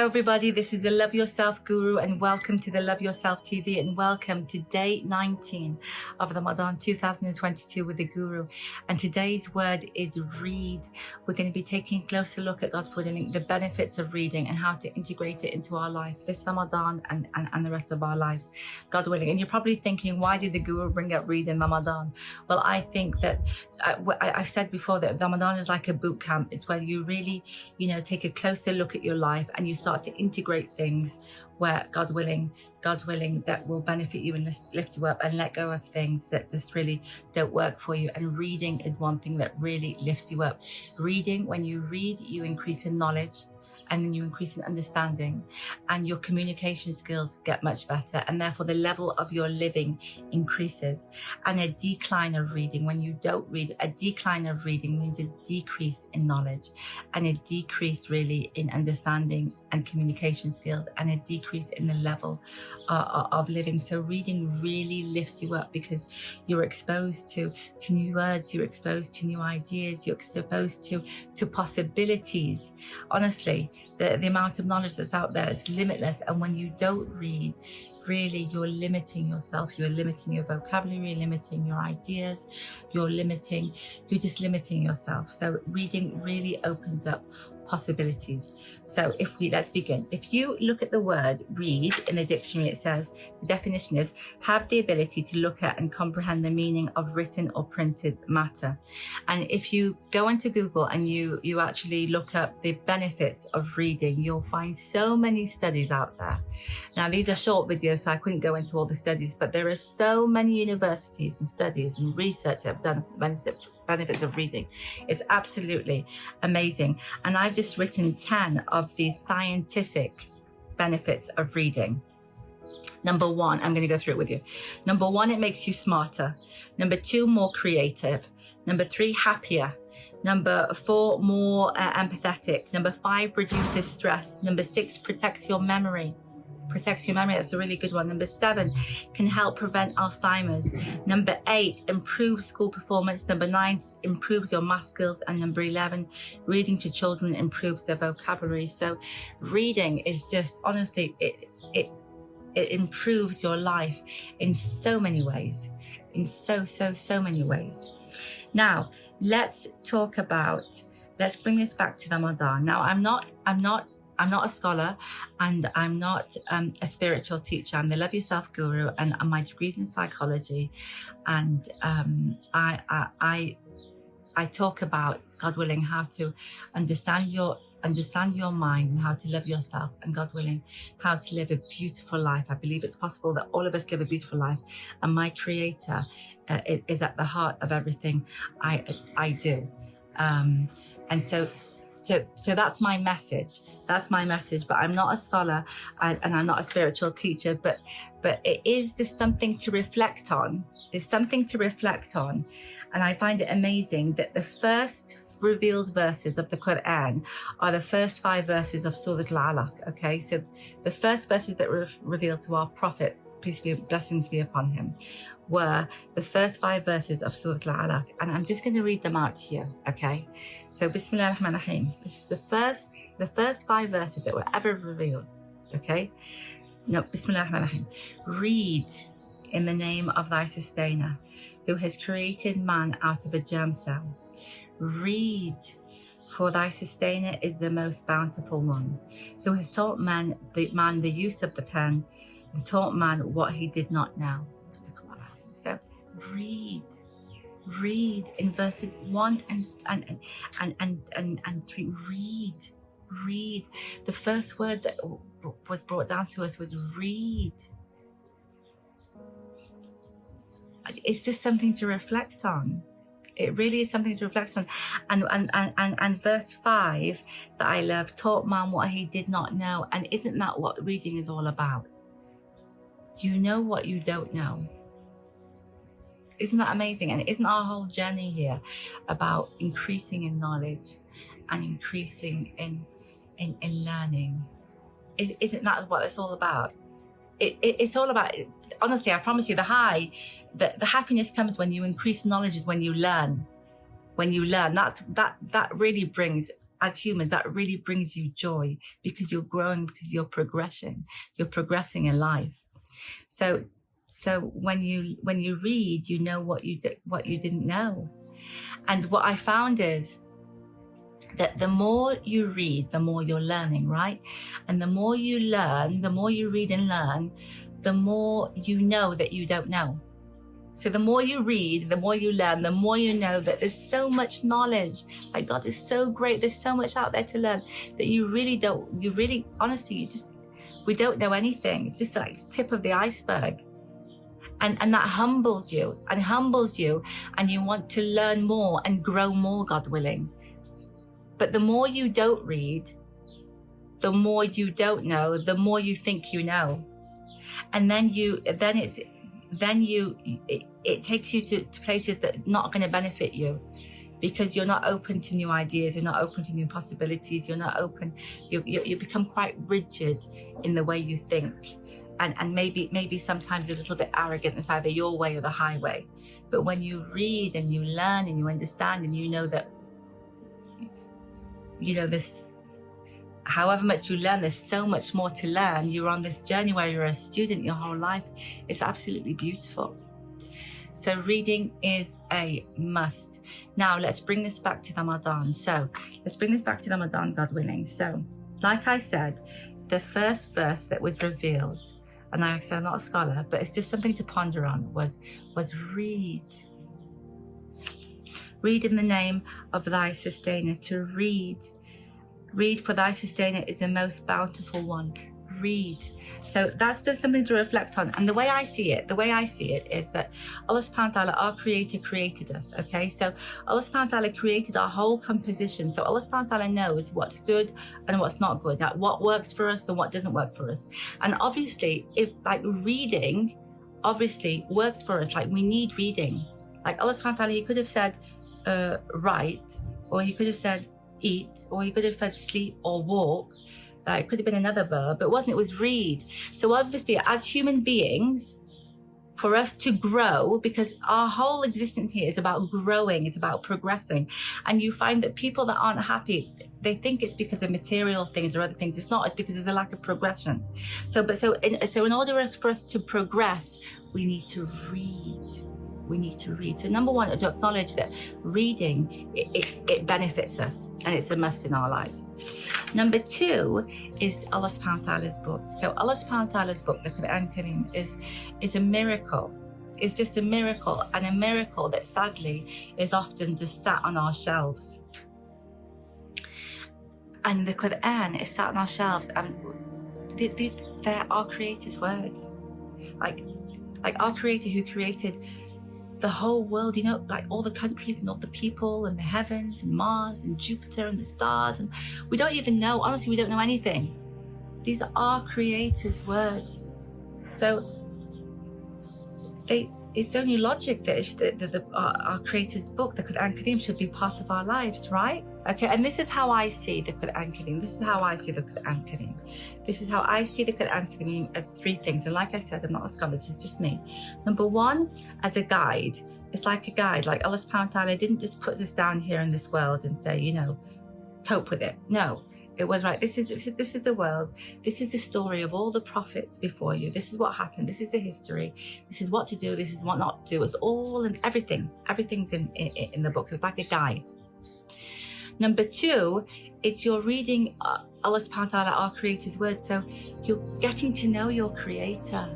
everybody, this is the Love Yourself Guru and welcome to the Love Yourself TV and welcome to day 19 of Ramadan 2022 with the Guru. And today's word is read. We're going to be taking a closer look at, God willing, the benefits of reading and how to integrate it into our life this Ramadan and the rest of our lives, God willing. And you're probably thinking, why did the Guru bring up reading Ramadan? Well, I think that I've said before that Ramadan is like a boot camp. It's where you really, take a closer look at your life and you start to integrate things where, God willing, that will benefit you and lift you up, and let go of things that just really don't work for you. And reading is one thing that really lifts you up. Reading, when you read, you increase in knowledge, and then you increase in understanding, and your communication skills get much better, and therefore the level of your living increases. And a decline of reading, when you don't read, a decline of reading means a decrease in knowledge, and a decrease really in understanding and communication skills, and a decrease in the level of living. So reading really lifts you up because you're exposed to new words, you're exposed to new ideas, you're exposed to possibilities. Honestly, the amount of knowledge that's out there is limitless. And when you don't read, really you're limiting yourself, you're limiting your vocabulary, you're limiting your ideas, you're just limiting yourself. So reading really opens up possibilities. So let's begin. If you look at the word read in the dictionary, it says the definition is have the ability to look at and comprehend the meaning of written or printed matter. And if you go into Google and you actually look up the benefits of reading, you'll find so many studies out there. Now these are short videos, so I couldn't go into all the studies, but there are so many universities and studies and research that have done benefits of reading. It's absolutely amazing. And I've just written 10 of these scientific benefits of reading. Number one, I'm going to go through it with you. Number one, it makes you smarter. Number two, more creative. Number three, happier. Number four, more empathetic. Number five, reduces stress. Number six, protects your memory. That's a really good one. Number seven, can help prevent Alzheimer's. Number eight, improves school performance. Number nine, improves your math skills. And number 11, reading to children improves their vocabulary. So reading is just, honestly, it improves your life in so many ways, in so many ways. Now, let's bring this back to Ramadan. Now, I'm not a scholar, and I'm not a spiritual teacher. I'm the Love Yourself Guru, and my degree's in psychology. And I talk about, God willing, how to understand your mind and how to love yourself, and God willing, how to live a beautiful life. I believe it's possible that all of us live a beautiful life, and my Creator is at the heart of everything I do. And so that's my message. But I'm not a scholar, and I'm not a spiritual teacher, but it is just something to reflect on. There's something to reflect on. And I find it amazing that the first revealed verses of the Quran are the first 5 verses of Surah Al-Alaq. Okay, so the first verses that were revealed to our Prophet, peace be, blessings be upon him, were the first 5 verses of Surah Al-Alaq, and I'm just going to read them out to you. Okay, so Bismillah ar-Rahman ar-Rahim. This is the first 5 verses that were ever revealed. Okay, no, Bismillah ar-Rahman ar-Rahim. Read in the name of thy sustainer, who has created man out of a germ cell. Read, for thy sustainer is the most bountiful one, who has taught man the use of the pen, and taught man what he did not know. So read in verses 1 and 3. Read. The first word that was brought down to us was read. It's just something to reflect on. It really is something to reflect on. And verse 5 that I love, taught man what he did not know. And isn't that what reading is all about? You know what you don't know. Isn't that amazing? And isn't our whole journey here about increasing in knowledge and increasing in learning? Isn't that what it's all about? It's all about, honestly, I promise you, the happiness comes when you increase knowledge, is when you learn. That really brings as humans, that really brings you joy because you're growing, because you're progressing in life. So when you read, you know what you didn't know. And what I found is that the more you read, the more you're learning, right? And the more you learn, the more you read and learn, the more you know that you don't know. So the more you read, the more you learn, the more you know that there's so much knowledge. Like, God is so great. There's so much out there to learn that honestly, we don't know anything. It's just like the tip of the iceberg. And that humbles you, and you want to learn more and grow more, God willing. But the more you don't read, the more you don't know, the more you think you know. And then it takes you to places that are not going to benefit you, because you're not open to new ideas, you're not open to new possibilities, you're not open, you become quite rigid in the way you think. And maybe sometimes a little bit arrogant. It's either your way or the highway. But when you read and you learn and you understand and you know that, this, however much you learn, there's so much more to learn. You're on this journey where you're a student your whole life. It's absolutely beautiful. So reading is a must. Now let's bring this back to Ramadan. God willing. So, like I said, the first verse that was revealed, and like I said, I'm not a scholar, but it's just something to ponder on, was read. Read in the name of thy sustainer, to read. Read, for thy sustainer is the most bountiful one. Read. So that's just something to reflect on. And the way I see it is that Allah subhanahu wa ta'ala, our creator, created us. Okay, so Allah subhanahu wa ta'ala created our whole composition. So Allah subhanahu wa ta'ala knows what's good and what's not good, like what works for us and what doesn't work for us. And obviously, if like reading obviously works for us, like we need reading. Like Allah subhanahu wa ta'ala, he could have said write, or he could have said eat, or he could have said sleep or walk. It could have been another verb, but it wasn't. It was read. So obviously, as human beings, for us to grow, because our whole existence here is about growing, it's about progressing. And you find that people that aren't happy, they think it's because of material things or other things. It's not. It's because there's a lack of progression. So in order for us to progress, we need to read. So number one, to acknowledge that reading, it benefits us, and it's a must in our lives. Number two is Allah subhanahu wa ta'ala's book. So Allah subhanahu wa ta'ala's book, the Quran Kareem, is a miracle. It's just a miracle, and a miracle that sadly is often just sat on our shelves. And the Quran is sat on our shelves, and they're our Creator's words. Like our Creator who created the whole world, like all the countries and all the people and the heavens and Mars and Jupiter and the stars, and we don't even know, honestly, we don't know anything. These are our Creator's words. So it's only logic that our Creator's book, the Quran Kareem, should be part of our lives, right? Okay, and this is how I see the Quran Kareem. This is how I see the Quran Kareem as three things. And like I said, I'm not a scholar, this is just me. Number one, as a guide. It's like a guide. Like Allah subhanahu wa ta'ala didn't just put us down here in this world and say, cope with it. No. It was right. This is the world. This is the story of all the prophets before you. This is what happened. This is the history. This is what to do. This is what not to do. It's all and everything. Everything's in the book. So it's like a guide. Number two, it's your reading Allah subhanahu wa ta'ala, our Creator's words. So you're getting to know your Creator.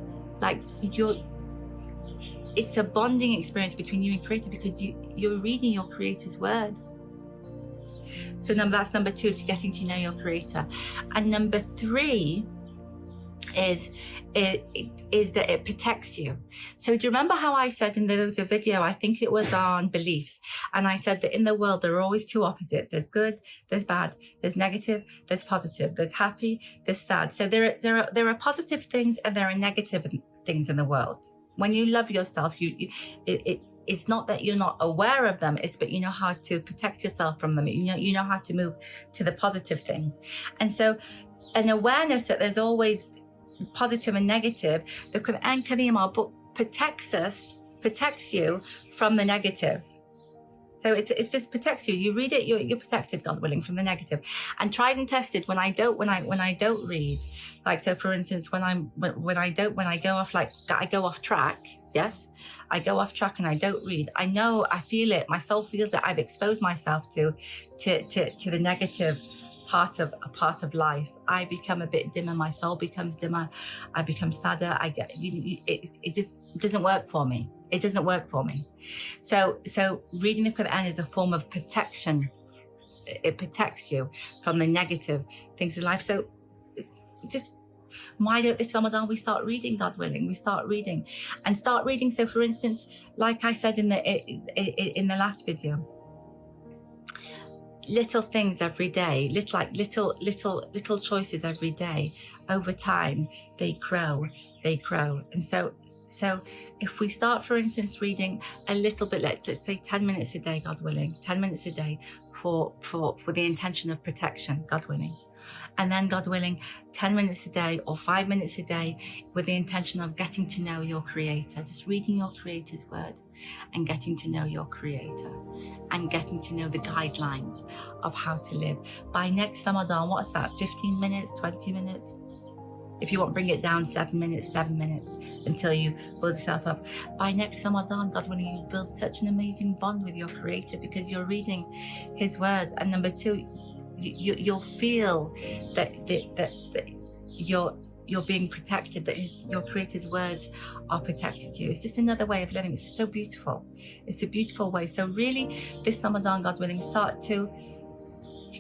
It's a bonding experience between you and Creator, because you're reading your Creator's words. So that's number two, to getting to know your Creator. And number three is that it protects you. So do you remember how I said there was a video, I think it was on beliefs, and I said that in the world there are always two opposites. There's good, there's bad, there's negative, there's positive, there's happy, there's sad. So there are positive things and there are negative things in the world. When you love yourself, it's not that you're not aware of them, but you know how to protect yourself from them. You know how to move to the positive things. And so an awareness that there's always positive and negative, the Quran Kareem, our book, protects you from the negative. So it just protects you. You read it, you're protected, God willing, from the negative. And tried and tested when I don't read. Like, so for instance, when I go off track. Yes, I go off track and I don't read. I know, I feel it. My soul feels it. I've exposed myself to the negative part of life. I become a bit dimmer. My soul becomes dimmer. I become sadder. It just doesn't work for me. It doesn't work for me. So reading the Quran is a form of protection. It protects you from the negative things in life. So just, why don't this Ramadan we start reading, God willing? We start reading. So for instance, like I said in the last video, little things every day, little choices every day, over time they grow. And so if we start, for instance, reading a little bit, let's say 10 minutes a day, God willing, 10 minutes a day for the intention of protection, God willing. And then, God willing, 10 minutes a day or 5 minutes a day with the intention of getting to know your Creator, just reading your Creator's word and getting to know your Creator and getting to know the guidelines of how to live. By next Ramadan, what's that, 15 minutes, 20 minutes? If you want, bring it down 7 minutes until you build yourself up. By next Ramadan, God willing, you build such an amazing bond with your Creator because you're reading His words. And number two, you'll feel that you're being protected, that your Creator's words are protected you. It's just another way of living. It's so beautiful. It's a beautiful way. So really, this Ramadan, God willing, start to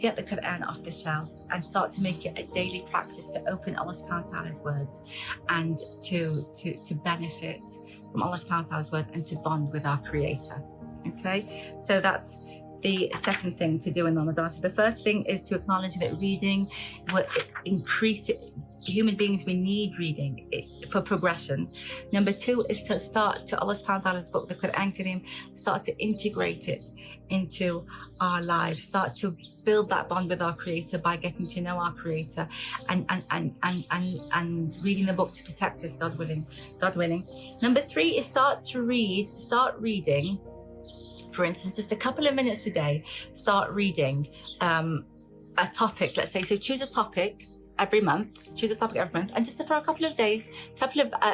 get the Quran off the shelf and start to make it a daily practice to open Allah subhanahu wa ta'ala's words and to benefit from Allah subhanahu wa ta'ala's word and to bond with our Creator. Okay, so that's the second thing to do in Ramadan. So the first thing is to acknowledge that reading will increase it. Human beings, we need reading for progression. Number two is to start to Allah subhanahu wa ta'ala's book, the Quran Kareem, start to integrate it into our lives, start to build that bond with our Creator by getting to know our Creator and reading the book to protect us, God willing. Number three is start reading. For instance, just a couple of minutes a day, start reading a topic, let's say. So choose a topic every month, and just for a couple of days,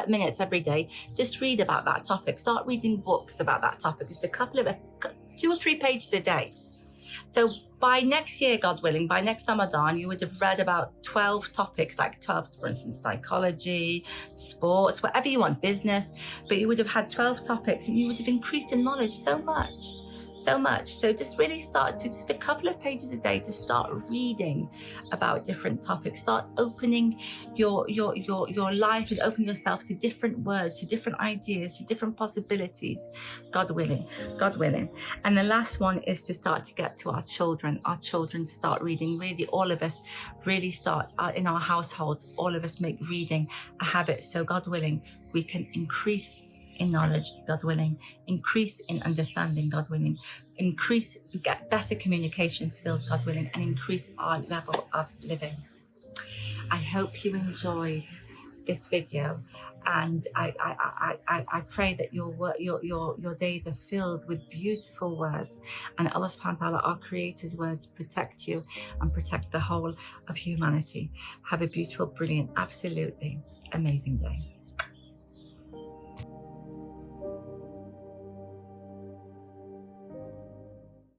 minutes every day, just read about that topic. Start reading books about that topic, just a couple of 2 or 3 pages a day. So by next year, God willing, by next Ramadan, you would have read about 12 topics, like 12, for instance, psychology, sports, whatever you want, business, but you would have had 12 topics and you would have increased in knowledge so much. So just really start to just a couple of pages a day to start reading about different topics. Start opening your life and open yourself to different words, to different ideas, to different possibilities, God willing. And the last one is to start to get to our children start reading. Really, all of us really start in our households, all of us make reading a habit. So God willing, we can increase in knowledge, God willing, increase in understanding, God willing, get better communication skills, God willing, and increase our level of living. I hope you enjoyed this video, and I pray that your days are filled with beautiful words, and Allah subhanahu wa ta'ala, our Creator's words, protect you and protect the whole of humanity. Have a beautiful, brilliant, absolutely amazing day.